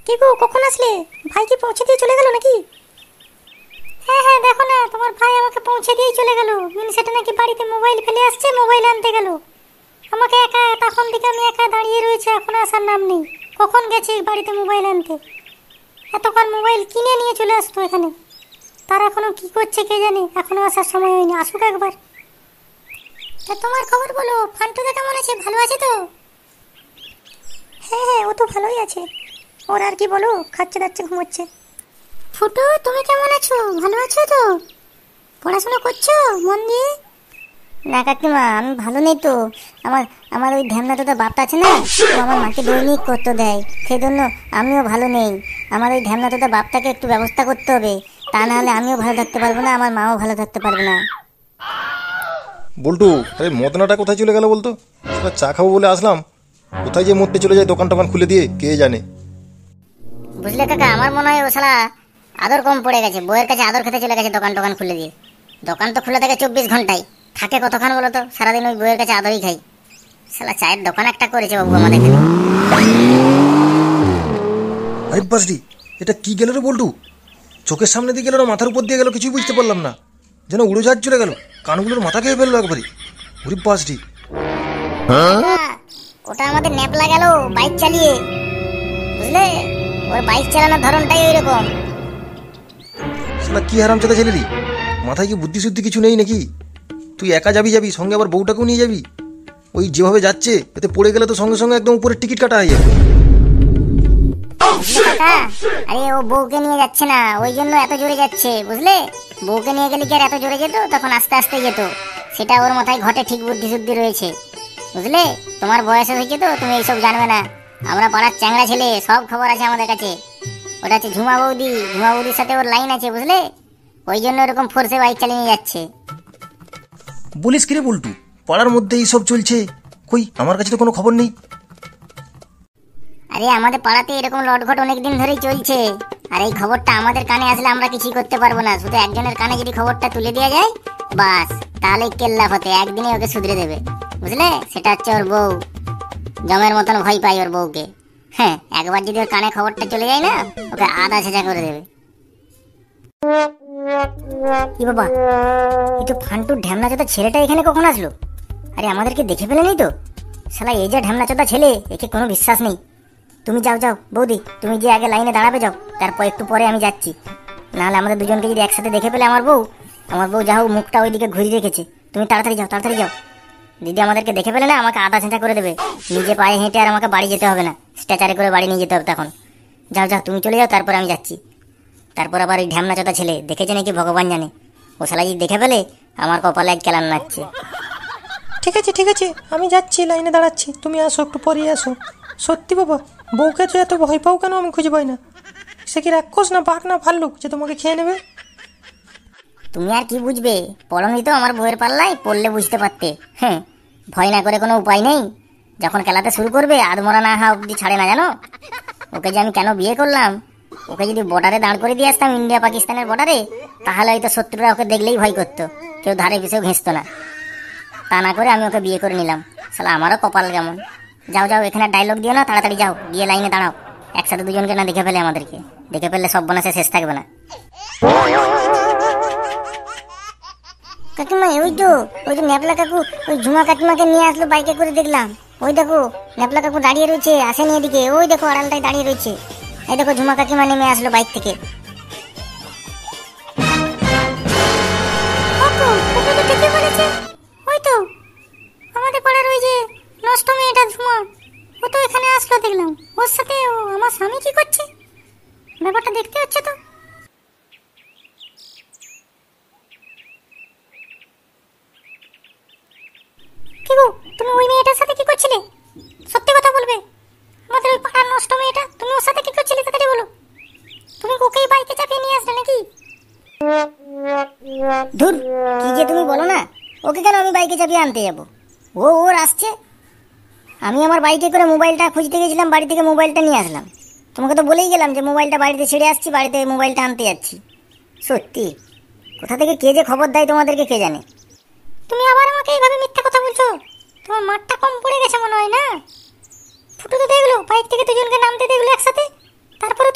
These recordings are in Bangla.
কি গো, কখন আসলে? ভাই কি পৌঁছে দিয়ে চলে গেল নাকি? হ্যাঁ হ্যাঁ, দেখো না, তোমার ভাই আমাকে পৌঁছে দিয়ে চলে গেল। সেটা নাকি বাড়িতে মোবাইল ফেলে আসছে, মোবাইল আনতে গেল। আমাকে একা, তখন থেকে আমি একা দাঁড়িয়ে রয়েছে, এখন আসার নাম নেই। কখন গেছে বাড়িতে মোবাইল আনতে? এতক্ষণ মোবাইল কিনে নিয়ে চলে আসতো এখানে। তার এখনো কি করছে কে জানে, এখনো আসার সময় হয়নি, আসুক একবার। তা তোমার খবর বলো, ফান্টুদা কেমন আছে? ভালো আছে তো? হ্যাঁ হ্যাঁ, ও তো ভালোই আছে। ওর আর কি বলো, খাচ্ছে দাচ্ছে, ঘুমোচ্ছে। ফুটু, তুমি কেমন আছো? ভালো আছো তো? পড়াশোনা করছো মন দিয়ে? না কাকিমা, আমি ভালো নেই তো। আমার আমার ওই ঢ্যামনাটা বাপটা আছে না, ও আমার মাকে দৈনিক করতে দেয়, সেই জন্য আমিও ভালো নেই। আমার ওই ঢ্যামনাটা বাপটাকে একটু ব্যবস্থা করতে হবে, তা না হলে আমিও ভালো থাকতে পারবো না, আমার মাও ভালো থাকতে পারবে না। বল্টু, আরে মদনাটা কোথায় চলে গেল বলতো? এবার চা খাবো বলে আসলাম, কোথায় যে মরতে চলে যায় দোকান টোকান খুলে দিয়ে কে জানে। বুঝলে কাকা, আমার মনে হয় ও শালা আদর কম পড়ে গেছে, বউয়ের কাছে আদর খেতে চলে গেছে দোকান টোকান খুলে দিয়ে। দোকান তো খুলে থাকে 24 ঘন্টায়, থাকে কতক্ষণ বলো তো? সারাদিন ওই বউয়ের কাছে আদরই খাই। শালা চায়ের দোকান একটা করেছে বাবু আমাদের এখানে। আরে বাসডি, এটা কি গেল রে বল্টু? চোখের সামনে দিয়ে গেল না মাথার উপর দিয়ে গেল, কিছুই বুঝতে পারলাম না। যেন উড়োজাহাজ চলে গেল, কানগুলোর মাথা খেয়ে ফেললো একবারে। ওরে বাসডি, ওটা আমাদের ন্যাপলা গেল বাইক চালিয়ে, বুঝলে? ওর বাইক চালানোর ধরনটাই ওইরকম। শালা কি হারামজাদা ছেলে রে, মাথায় কি বুদ্ধি শুদ্ধি কিছু নেই নাকি? তুই একা যাবি সঙ্গে আবার বউটাকেও নিয়ে যাবি? ওই যেভাবে যাচ্ছে এতে পড়ে গেলে তো সঙ্গে সঙ্গে একদম উপরের টিকিট কাটা হয়ে যাবে। আরে ও বউকে নিয়ে যাচ্ছে না, ওই জন্য এত জোরে যাচ্ছে, বুঝলে? বউকে নিয়ে গেলে কি আর এত জোরে যেত? তখন আস্তে আস্তে যেত। সেটা ওর মাথায় ঘটে, ঠিক বুদ্ধি শুদ্ধি রয়েছে, বুঝলে? তোমার বয়স হয়েছে তো, তুমি এইসব জানবে না। আমরা পাড়ার চ্যাংড়া ছেলে, সব খবর আছে আমাদের কাছে। ওটা হচ্ছে ঝুমা বৌদি, ঝুমা বৌদির সাথে ওর লাইন আছে, বুঝলে? ওই জন্য এরকম ফোর্সে বাইক চালিয়ে যাচ্ছে। বলিস কিরে বল্টু, পাড়ার মধ্যে এইসব চলছে? কই, আমার কাছে তো কোনো খবর নেই। আরে আমাদের পাড়াতে এরকম লটঘট অনেকদিন ধরেই চলছে, আর এই খবরটা আমাদের কানে আসলে আমরা কিছুই করতে পারবো না। শুধু একজনের কানে যদি খবরটা তুলে দেওয়া যায়, বাস, তাহলে কেল্লা ফতে একদিনে ওকে শুধরে দেবে, বুঝলে? সেটা হচ্ছে ওর বউ। জমের মতন ভয় পাই ওর বউকে। হ্যাঁ, একবার যদি ওর কানে খবরটা চলে যায় না, ওকে আধা ছেঁচা করে দেবে। কি বাবা, এই তো ফান্টুর ঢ্যামনা চোদা ছেলেটা এখানে কখন আসলো? আরে আমাদেরকে দেখে ফেলেনি তো? শালা এই যে ঢ্যামনা চোদা ছেলে, একে কোনো বিশ্বাস নেই। তুমি যাও যাও বৌদি, তুমি যে আগে লাইনে দাঁড়াবে যাও, তারপর একটু পরে আমি যাচ্ছি। নাহলে আমাদের দুজনকে যদি একসাথে দেখে ফেলে আমার বউ যা হোক মুখটা ওইদিকে ঘুরিয়ে রেখেছে। তুমি তাড়াতাড়ি যাও, তাড়াতাড়ি যাও। দিদি আমাদেরকে দেখে ফেলে না, আমাকে আধা ছেঁচা করে দেবে। নিজে পায়ে হেঁটে আর আমাকে বাড়ি যেতে হবে না, স্ট্রেচারে করে বাড়ি নিয়ে যেতে হবে তখন। যাও যাও, তুমি চলে যাও, তারপর আমি যাচ্ছি। তারপর আবার ওই ঢ্যামনা চোদা ছেলে দেখেছে নাকি ভগবান জানে। ও শালা যদি দেখে ফেলে, আমার কপালে এক কেলান নাচছে। ঠিক আছে ঠিক আছে, আমি যাচ্ছি, লাইনে দাঁড়াচ্ছি, তুমি আসো, একটু পরে আসো। সত্যি বাবা, বউকে তো এত ভয় পাও কেন আমি খুঁজে পাই না। সে কি রাক্ষস না বাঘ না ভাল্লুক যে তোমাকে খেয়ে নেবে? তুমি আর কি বুঝবে, পড়নি তো আমার বউয়ের পাল্লায়, পড়লে বুঝতে পারতে। হ্যাঁ, ভয় না করে কোনো উপায় নেই। যখন খেলাতে শুরু করবে, আধমরা না হওয়া অব্দি ছাড়ে না, জানো? ওকে যে আমি কেন বিয়ে করলাম, ওকে যদি বর্ডারে দাঁড় করে দিয়ে আসতাম, ইন্ডিয়া পাকিস্তানের বর্ডারে, তাহলে হয়তো শত্রুরা ওকে দেখলেই ভয় করতো, কেউ ধারে পিছেও ঘেঁচতো না। তা না করে আমি ওকে বিয়ে করে নিলাম। শালা আমারও কপাল কেমন। যাও যাও, এখানে ডায়লগ দিও না, তাড়াতাড়ি যাও, গিয়ে লাইনে দাঁড়াও। একসাথে দুজনকে না দেখে ফেলে আমাদেরকে, দেখে ফেললে সব বনাসে শেষ থাকবে না। কাকিমা, ওই তো ন্যাপলা কাকু ওই ঝুমা কাকিমাকে নিয়ে আসলো বাইকে করে, দেখলাম। ওই দেখো ন্যাপলা কাকু দাঁড়িয়ে রয়েছে, আসেনি এদিকে। ওই দেখো আড়ালটায় দাঁড়িয়ে রয়েছে। এই দেখো ঝুমা কাকিমা নেমে আসলো বাইক থেকে। ওই তো আমাদের পাড়ার ওই যে নষ্ট মেয়েটা ঝুমা, ও তো এখানে আসলো দেখলাম। ওর সাথে আমার স্বামী কি করছে, ব্যাপারটা দেখতে হচ্ছে তো। কি গো, তুমি ওই মেয়েটার সাথে কি করছিলে? সত্যি কথা বলবে, আমাদের ওই পাড়ার নষ্ট মেয়েটা, তুমি ওর সাথে কি করছিলে তাড়াতাড়ি বলো। তুমি ওকেই বাইকে চাপিয়ে নিয়ে আসলে নাকি? ধুর, কি যে তুমি বলো না, ওকে কেন আমি বাইকে চাপিয়ে আনতে যাবো? ওর আসছে। আমি আমার বাইকে করে মোবাইলটা খুঁজতে গেছিলাম, বাড়ি থেকে মোবাইলটা নিয়ে আসলাম। তোমাকে তো বলেই গেলাম যে মোবাইলটা বাড়িতে ছেড়ে আসছি, বাড়িতে মোবাইলটা আনতে যাচ্ছি। সত্যি, কোথা থেকে কে যে খবর দেয় তোমাদেরকে কে জানে। তুমি আবার আমাকে এইভাবে মিথ্যা কথা বলছো, তোমার মাঠটা কম পড়ে গেছে মনে হয় না? ফুটো তো দেখলো বাইক থেকে দুজনকে নামতে দেখলো একসাথে, তারপরে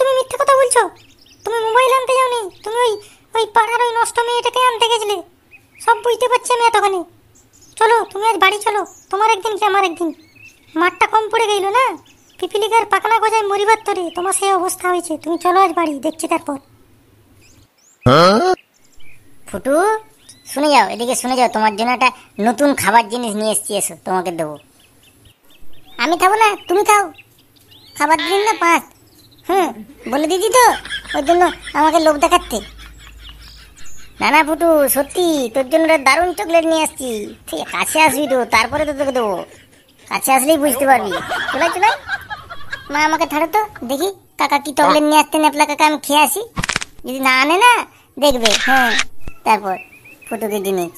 সারাদিন। মাঠটা কম পড়ে গেল না, পিপিলিকার পাকনা গজায় মরিবার তরে তোমার সেই অবস্থা হয়েছে। তুমি চলো আজ বাড়ি, দেখছি তারপর। ফুটু, শুনে যাও, এদিকে শুনে যাও, তোমার জন্য একটা নতুন খাবার জিনিস নিয়ে এসেছি, এসো তোমাকে দেবো। আমি খাবো না, তুমি খাও। খাবার দিন না 5। বলে দিদি তো, ওই জন্য আমাকে লোভ দেখাচ্ছে। না না ফুটু, সত্যি তোর জন্য একটা দারুণ চকলেট নিয়ে আসছি। ঠিক আছে, কাছে আসবি তো, তারপরে তো তোকে দেবো। কাছে আসলেই বুঝতে পারবি। চলাই চলাই, মা আমাকে ছাড়ো তো, দেখি কাকা কি চকলেট নিয়ে আসতে নেপলা কাকা, আমি খেয়ে আসি। যদি না আনে না, দেখবে। তারপর ফুটুকে জিনিস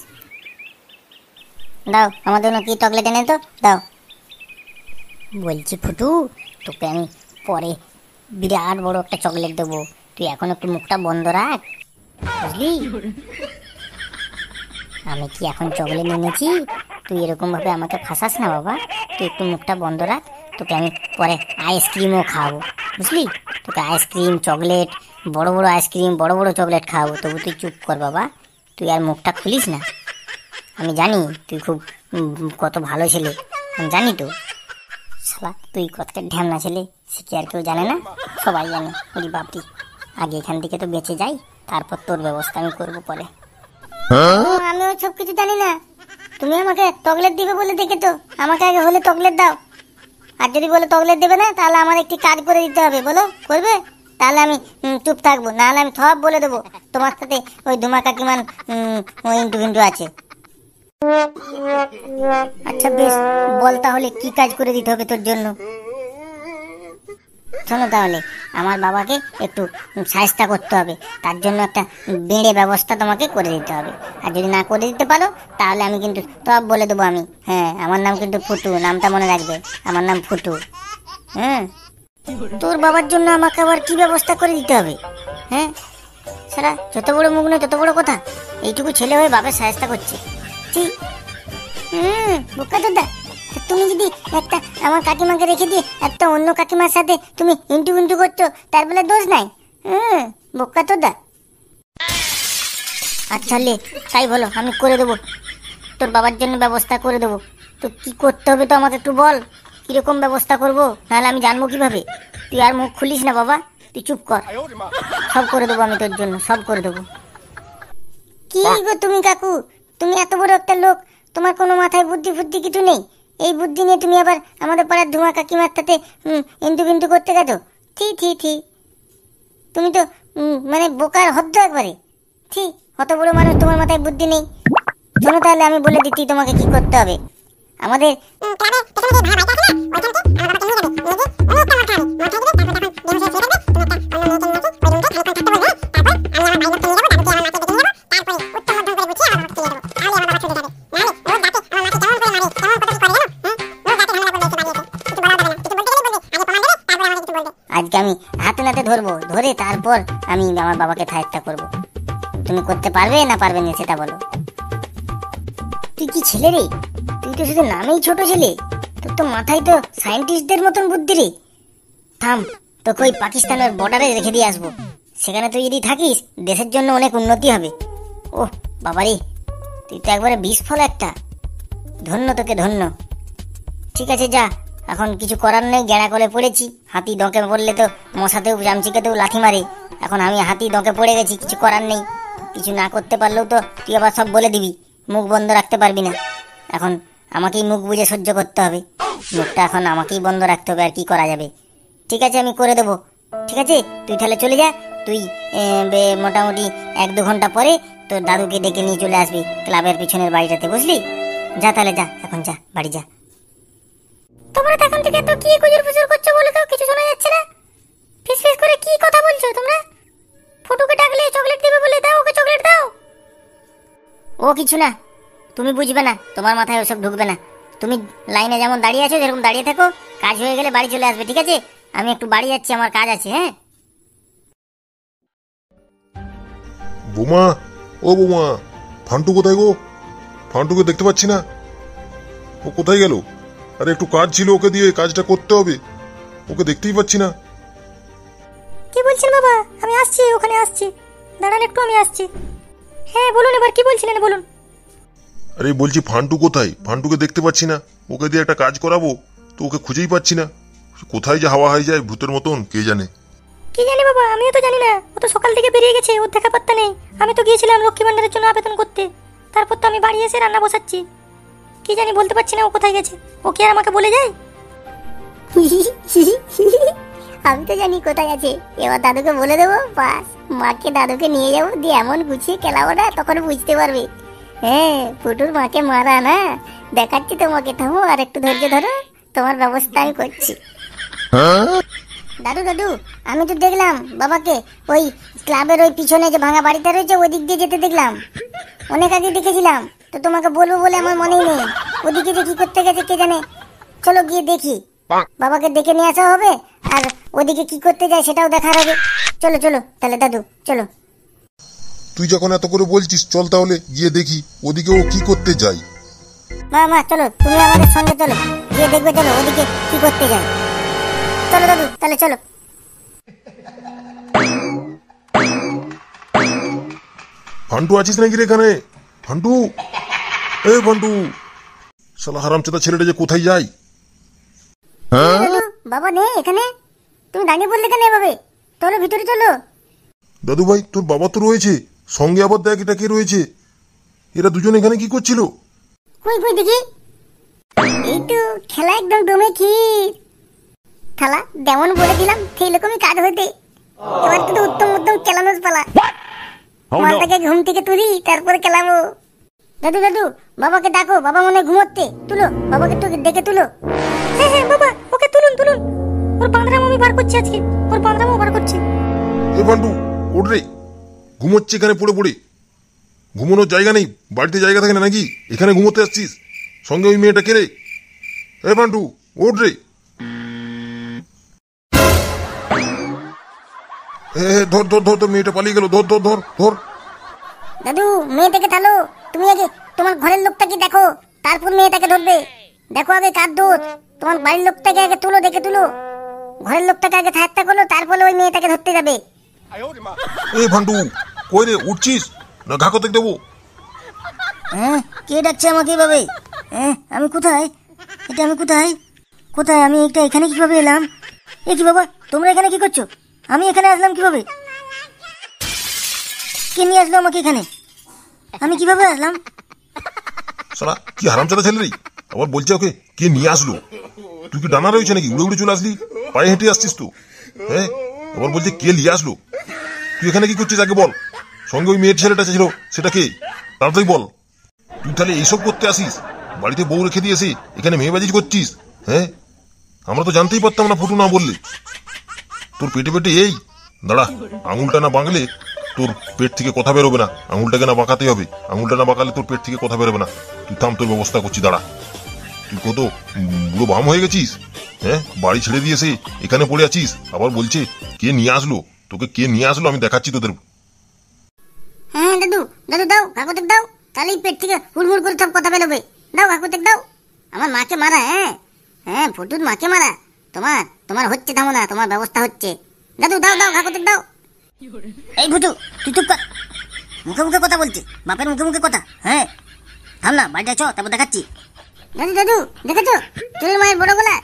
দাও, আমার জন্য কি চকলেট এনে তো দাও। বলছি ফুটু, তোকে আমি পরে বিরাট বড় একটা চকলেট দেবো, তুই এখন একটু মুখটা বন্ধ রাখ, বুঝলি? আমি কি এখন চকলেট এনেছি, তুই এরকম ভাবে আমাকে ফাঁসাস না বাবা। তুই একটু মুখটা বন্ধ রাখ, তোকে আমি পরে আইসক্রিমও খাওয়াবো, বুঝলি? তোকে আইসক্রিম, চকলেট, বড় বড় আইসক্রিম, বড় বড় চকলেট খাওয়াবো। তবু তুই চুপ কর বাবা, তুই আর মুখটা খুলিস না। আমি জানি তুই খুব কত ভালো ছেলে, আমি জানি তো। শালা তুই কত ঢ্যামনা ছেলে, সে কি আর কেউ জানে না? সবাই জানে। ওরে বাপরি, আগে এখান থেকে তো বেঁচে যাই, তারপর তোর ব্যবস্থা আমি করবো পরে। আমিও সব কিছু জানি না। তুমি আমাকে চকলেট দিবে বলে দেখে তো, আমাকে আগে হলে চকলেট দাও। আর যদি বলে চকলেট দেবে না, তাহলে আমার একটি কাজ করে দিতে হবে। বলো, করবে? তাহলে আমি চুপ থাকবো, নাহলে আমি সব বলে দেবো। তোমার সাথে ওই ধুমা কাকিমান ওই ইন্টু কিন্তু আছে। আচ্ছা বেশ, বল তাহলে কি কাজ করে দিতে হবে তোর জন্য। শোনো তাহলে, আমার বাবাকে একটু সাহায্য করতে হবে, তার জন্য একটা বেড়ে ব্যবস্থা তোমাকে করে দিতে হবে। আর যদি না করে দিতে পারো, তাহলে আমি কিন্তু সব বলে দেবো আমি। আমার নাম কিন্তু ফুটু, নামটা মনে রাখবে, আমার নাম ফুটু। তোর বাবার জন্য আমাকে আবার কি ব্যবস্থা করে দিতে হবে? সারা যত বড় মুখ নয় তত বড় কথা। এইটুকু ছেলে হয়ে বাবার সাহায্য করছে। ঠিক বোকা দাদা, তুমি যদি একটা আমার কাকিমাকে রেখে দিয়ে একটা অন্য কাকিমার সাথে তুমি ইন্টু ইন্টু করছো, তার বলে দোষ নাই? বোকা দাদা। আচ্ছা লে, তাই বলো, আমি করে দেবো, তোর বাবার জন্য ব্যবস্থা করে দেবো। তো কি করতে হবে তো আমাকে একটু বল, কিরকম ব্যবস্থা করবো, নাহলে আমি জানবো কিভাবে? তুই আর মুখ খুলিস না বাবা, তুই চুপ কর। সব করে দেবো আমি তোর জন্য, সব করে দেবো। কি গো তুমি কাকু, তুমি এত বড় একটা লোক, তোমার কোনো মাথায় বুদ্ধি ফুদ্ধি কিছু নেই? এই বুদ্ধি নিয়ে তুমি আবার আমাদের পাড়ার ধুমা কাকিমার সাথে ইন্টু বিন্দু করতে গেছো? ঠিক তুমি তো মানে বোকার হদ্দ একবারে। ঠিক, অত বড় মানুষ, তোমার মাথায় বুদ্ধি নেই। শোনো তাহলে, আমি বলে দিচ্ছি তোমাকে কি করতে হবে। আমাদের আজকে আমি হাতে নাতে ধরবো, ধরে তারপর আমি আমার বাবাকে সাহায্য করবো। তুমি করতে পারবে না পারবে না সেটা বলো। তুই কি ছেলে রে? তুই তো শুধু নামেই ছোট ছেলে, তোর তো মাথায় তো সায়েন্টিস্টদের মতন বুদ্ধি রে। থাম, তোকে ওই পাকিস্তানের বর্ডারে রেখে দিয়ে আসবো। সেখানে তুই যদি থাকিস, দেশের জন্য অনেক উন্নতি হবে। ওহ বাবারে, তুই তো একবারে বিস্ফল একটা। ধন্য তোকে, ধন্য। ঠিক আছে যা, এখন কিছু করার নেই, গেঁড়া করে পড়েছি। হাতি ডঁকে পড়লে তো মশাতেও চামচিকাতেও লাথি মারে। এখন আমি হাতি ডঁকে পড়ে গেছি, কিছু করার নেই। কিছু না করতে পারলেও তো তুই আবার সব বলে দিবি, মুখ বন্ধ রাখতে পারবি না। এখন আমাকেই মুখ বুঝে সহ্য করতে হবে, মুখটা এখন আমাকেই বন্ধ রাখতে হবে। আর কি করা যাবে? ঠিক আছে, আমি করে দেবো। ঠিক আছে, তুই তাহলে চলে যা। তুই মোটামুটি 1-2 ঘন্টা পরে তোর দাদুকে ডেকে নিয়ে চলে আসবি ক্লাবের পিছনের বাড়িটাতে, বুঝলি? যা তাহলে, যা, এখন যা, বাড়ি যা। তোমরা এখন থেকে তো কি গুজর ফুজুর করছো বলো তো? কিছু শোনা যাচ্ছে না। ফিস ফিস করে কি কথা বলছো তোমরা? ফুটুকে ডাকলে চকলেট দিবে বলে দাও, ওকে চকলেট দাও। ও কিছু না, তুমি বুঝবে না, তোমার মাথায় ওসব ঢুকবে না। তুমি লাইনে যেমন দাঁড়িয়ে আছো, যেরকম দাঁড়িয়ে থাকো। কাজ হয়ে গেলে বাড়ি চলে আসবে, ঠিক আছে? আমি একটু বাড়ি যাচ্ছি, আমার কাজ আছে। বোমা, ও বোমা, ফান্টু কোথায় গো? ফান্টুকে দেখতে পাচ্ছি না, ও কোথায় গেল? আরে একটু কাজ ছিল, ওকে দিয়ে কাজটা করতে হবে, ওকে দেখতেই পাচ্ছি না। কি বলছেন বাবা? আমি আসছি, ওখানে আসছি, দাঁড়ান একটু, আমি আসছি। বলুন, এবার কি বলছিলেন বলুন। আরে বলছি ফান্টু কোথায়? ফান্টুকে দেখতে পাচ্ছি না। ওকে দিয়ে একটা কাজ করাবো, তো ওকে খুঁজেই পাচ্ছি না। কোথায় যে হাওয়া হয়ে যায় ভূতের মতন কে জানে। কি জানি বাবা, আমিও তো জানি না। ও তো সকাল থেকে বেরিয়ে গেছে, ওর দেখা পাত্তা নেই। আমি তো গিয়েছিলাম লক্ষ্মী ভান্ডারের জন্য আবেদন করতে, তারপর তো আমি বাড়ি এসে রান্না বসাচ্ছি। কি জানি, বলতে পারছি না ও কোথায় গেছে। ও কি আর আমাকে বলে যায়? আমি তো জানি কোথায় আছে, এবার দাদুকে বলে দেবো, বাস মাকে দাদুকে নিয়ে যাবো, দিয়ে এমন গুছিয়ে খেলাবো না, তখন বুঝতে পারবে। হ্যাঁ, ফুটুর মাকে মারা না, দেখাচ্ছি তোমাকে। থামো, আর একটু ধৈর্য ধরো, তোমার ব্যবস্থা আমি করছি। দাদু দাদু, আমি তো দেখলাম বাবাকে ওই ক্লাবের ওই পিছনে যে ভাঙা বাড়িটা রয়েছে ওদিক দিয়ে যেতে দেখলাম, অনেক আগে দেখেছিলাম। তো তোমাকে বলবো বলে আমার মনেই নেই। ওদিকে যে কি করতে গেছে কে জানে। চলো গিয়ে দেখি, বাবাকে দেখে নিয়ে আসা হবে, আর ওদিকে কি করতে যায় সেটাও দেখার হবে। চলো চলো তাহলে দাদু, চলো। তুই যখন এত করে বলছিস, চল তাহলে গিয়ে দেখি ওদিকে ও কি করতে যায়। মা মা চলো, তুমি আমাদের সঙ্গে চলো, গিয়ে দেখবে। চলো ওদিকে কি করতে যায়। চলো দাদু, তাহলে চলো। ফান্টু আছিস নাকি রে এখানে? ফান্টু, এ ফান্টু, শালা হারামজাদা ছেলেটা যে কোথায় যায়। দাদু, বাবা নেই এখানে, তুমি দাঁড়িয়ে পড়লে কেন এভাবে? চলো ভিতরে চলো। দাদু ভাই, তোর বাবা তো রয়েছে, সঙ্গে আবার দেখ এটা কে রয়েছে। এরা দুজন এখানে কি করছিল? কই কই দেখি। এই তো খেলা একদম দমে ক্ষীর। থালা যেমন বলে দিলাম সেই রকমই কাজ হইতে। এবার তো উত্তম উত্তম খেলানোর পালা। মালটাকে ঘুম থেকে তুলি, তারপরে খেলাবো। দাদু দাদু, বাবাকে ডাকো, বাবা মনে হয় ঘুমোচ্ছে। তুলো বাবাকে, তো ডেকে তুলো। হ্যাঁ হ্যাঁ বাবা, ওকে তুলুন তুলুন। ওর পান্ডারাম আমি বার করছি আজকে, ওর পান্ডারামও বার করছি। এ ফান্টু, ওঠ রে, ঘুমোচ্ছে এখানে পড়ে পড়ে। ঘুমানোর জায়গা নেই, বাড়িতে জায়গা থাকে না নাকি? এখানে ঘুমোতে আসছিস, সঙ্গে ওই মেয়েটা কে রে? এ ফান্টু, ওঠ রে। ধর ধর ধর, তোর মেয়েটা পালিয়ে গেল, ধর ধর ধর ধর। দাদু, মেয়েটাকে ঠালো। তুমি আগে তোমার ঘরের লোকটাকে দেখো, তারপর মেয়েটাকে ধরবে। দেখো আগে কার দোষ। তোমার বাড়ির লোকটাকে আগে তুলো, দেখে তুলো। ঘরের লোকটাকে আগে ঠাট্টা করলো, তারপরে ওই মেয়েটাকে ধরতে যাবে। এ ফান্টু, কই রে, উঠছিস না ঘা করতে দেবো? হ্যাঁ, কে ডাকছে আমাকে এভাবে? হ্যাঁ, আমি কোথায়? এটা আমি কোথায়? কোথায় আমি? এটা এখানে কিভাবে এলাম? এ কি বাবা, তোমরা এখানে কি করছো? আমি এখানে আসলাম কিভাবে? কে নিয়ে আসলো আমাকে এখানে? আমি কিভাবে আসলাম? শালা কি হারামজাদা ছেলে রে, আবার বলছে ওকে কে নিয়ে আসলো। তুই কি ডানা রয়েছে নাকি, উড়ে উড়ে চলে আসলি? পায়ে হেঁটে আসছিস তো? হ্যাঁ, আবার বলছে কে নিয়ে আসলো। তুই এখানে কি করছিস আগে বল। সঙ্গে ওই মেয়ের ছেলেটা ছিল, সেটা কে? তাড়াতাড়ি বল। তুই তাহলে এইসব করতে আসিস? বাড়িতে বউ রেখে দিয়েছি, এখানে মেয়েবাজি করছিস? হ্যাঁ, আমরা তো জানতেই পারতাম না ফুটু না বললে। তোর পেটে পেটে এই দাঁড়া, আঙুলটা না বাঁকলে তোর পেট থেকে কথা বেরোবে না। আঙুলটাকে না বাঁকাতে হবে, আঙুলটা না বাঁকালে তোর পেট থেকে কথা বেরোবে না। তুই থাম, তোর ব্যবস্থা করছি, দাঁড়া। তুই কত বুড়ো বাম হয়ে গেছিস? হ্যাঁ, বাড়ি ছেড়ে দিয়েছে, এখানে পড়ে আছিস, আবার বলছে কে নিয়ে আসলো। তোকে কে নিয়ে আসলো আমি দেখাচ্ছি তোদের। হ্যাঁ দাদু, দাদু দাও, কাকুতেক দাও, তাহলেই পেট থেকে হুড়মুড় করে সব কথা বেরোবে। দাও কাকুতেক দাও। আমার মাকে মারা, হ্যাঁ হ্যাঁ, ফুটুর মাকে মারা। তোমার তোমার হচ্ছে, থামো না, তোমার ব্যবস্থা হচ্ছে। দাদু দাও দাও, কাকুতেক দাও। এই ফুটু, তুই চুপ কর। মুখে মুখে কথা বলছে, বাপের মুখে মুখে কথা। হ্যাঁ, থাম না, বাড়িটা চ, তারপর দেখাচ্ছি। দাদু দাদু, দেখেছো চুলের মায়ের বড় গলা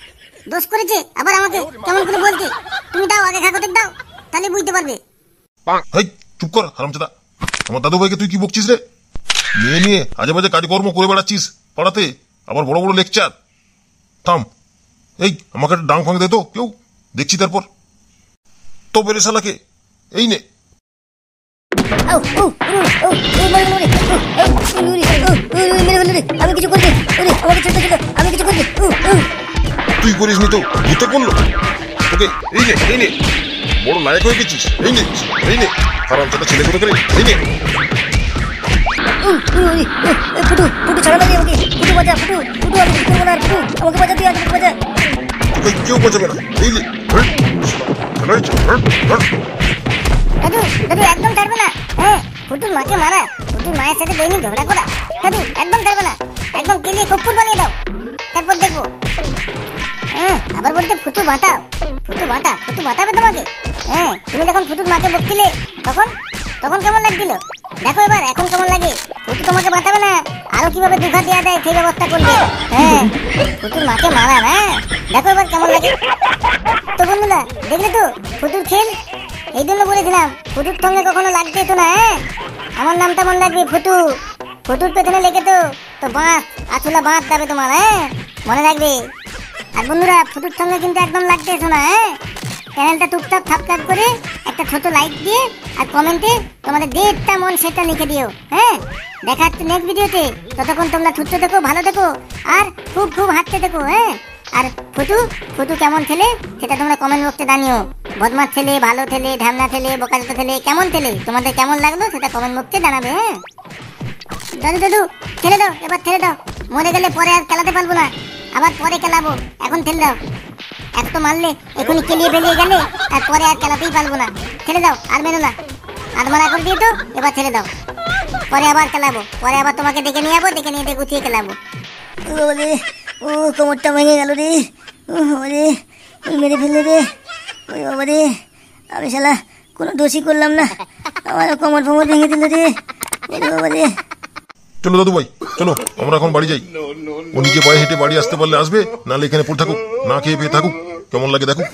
দোষ করেছে, আবার আমাকে কেমন করে বলছে। তুমি দাও আগে, কাকুতেক দাও, তাহলে বুঝতে পারবে। হেই, চুপ কর হারামজাদা। আমার দাদু ভাইকে তুই কি বকছিস রে? মেয়ে নিয়ে আজে বাজে কাজকর্ম করে বেড়াচ্ছিস পাড়াতে, আবার বড় বড় লেকচার। থাম। এই আমাকে একটা ডাং ফাং দে তো কেউ, দেখছি তারপর। তো বেরে শালাকে এই নে। আমি কিছু করি, আমাকে ছেড়ে দিল, আমি কিছু করি। তুই করিস নি তো, ভূতে করলো ওকে। এই নে এই নে, বড় লায়ক হয়ে গেছিস। এই নে এই নে, হারামজাদা ছেলে করে করে, এই নে। ফুটু ফুটু ছাড়া লাগে আমাকে, ফুটু বাজা, ফুটু ফুটু, আমি কিছু করবো না, ফুটু আমাকে বাজা, তুই আমাকে বাজা। তোকে কেউ বাঁচাবে না, এই নে। দাদু দাদু, একদম ছাড়বে না। হ্যাঁ, ফুটুর মাকে মারা, ফুটুর মায়ের সাথে দৈনিক ঝগড়া করা। দাদু একদম ছাড়বে না, একদম কেলিয়ে কপ্পুর বানিয়ে দাও, তারপর দেখবো। হ্যাঁ, আবার বলতে ফুটু বাঁটাও, ফুটু বাঁটা, ফুটু বাঁটাবে তোমাকে। হ্যাঁ, তুমি যখন ফুটুর মাকে বকছিলে তখন তখন কেমন লাগছিল? দেখো এবার এখন কেমন লাগে। ফুটু তোমাকে বাঁচাবে না, আরো কিভাবে দুঘা দেওয়া যায় সেই ব্যবস্থা করবে। হ্যাঁ, ফুটুর মাকে মারা না, দেখো এবার কেমন লাগে। তো বন্ধুরা দেখলে তো ফুটুর খেল। এই জন্য বলেছিলাম ফুটুর সঙ্গে কখনো লাগতে তো না। হ্যাঁ, আমার নামটা মনে রাখবে ফুটু। ফুটুর পেছনে লেগে তো বাঁশ আসলে বাঁশ যাবে তোমার। হ্যাঁ, মনে রাখবে। আর বন্ধুরা ফুটুর সঙ্গে কিন্তু একদম লাগতে এসো না। হ্যাঁ, চ্যানেলটা টুকটাক সাবস্ক্রাইব করে একটা ছোট লাইক দিয়ে আর কমেন্টে তোমাদের যেটা মন সেটা লিখে দিও। হ্যাঁ, দেখা হচ্ছে নেক্সট ভিডিওতে। ততক্ষণ তোমরা সুস্থ থেকো, ভালো থেকো আর খুব খুব হাঁটতে থেকো। হ্যাঁ, আর ফুটু কেমন ছেলে সেটা তোমরা কমেন্ট বক্সে জানিও। বদমাস ছেলে, ভালো ছেলে, ঢ্যামনা ছেলে, বোকাচোদা ছেলে, কেমন ছেলে তোমাদের কেমন লাগলো সেটা কমেন্ট বক্সে জানাবে। হ্যাঁ, দাদু ছেড়ে দাও, এবার ছেড়ে দাও। মরে গেলে পরে আর খেলাতে পারবো না, আবার পরে খেলাবো, এখন ছেড়ে দাও। এত তো মারলে এখনই কেলিয়ে বেরিয়ে গেলে আর পরে আর খেলাতেই পারবো না। ছেড়ে দাও, আর মেরো না, আর মারা করে দিয়ে তো এবার ছেড়ে দাও। পরে আবার খেলাবো, পরে আবার তোমাকে ডেকে নিয়ে যাবো, ডেকে নিয়ে গুছিয়ে খেলাবো। ও কোমরটা ভেঙে গেল রে, ও রে মেরে ফেললে রে, ওই বাবা রে, আমি শালা কোনো দোষই করলাম না, আমার কোমর ফোমর ভেঙে দিল রে, বাবা রে। চলো দাদু ভাই, চলো আমরা এখন বাড়ি যাই। ও নিজে পায়ে হেঁটে বাড়ি আসতে পারলে আসবে, নাহলে এখানে পড়ে থাকুক, না খেয়ে পেয়ে থাকুক, কেমন লাগে দেখুক।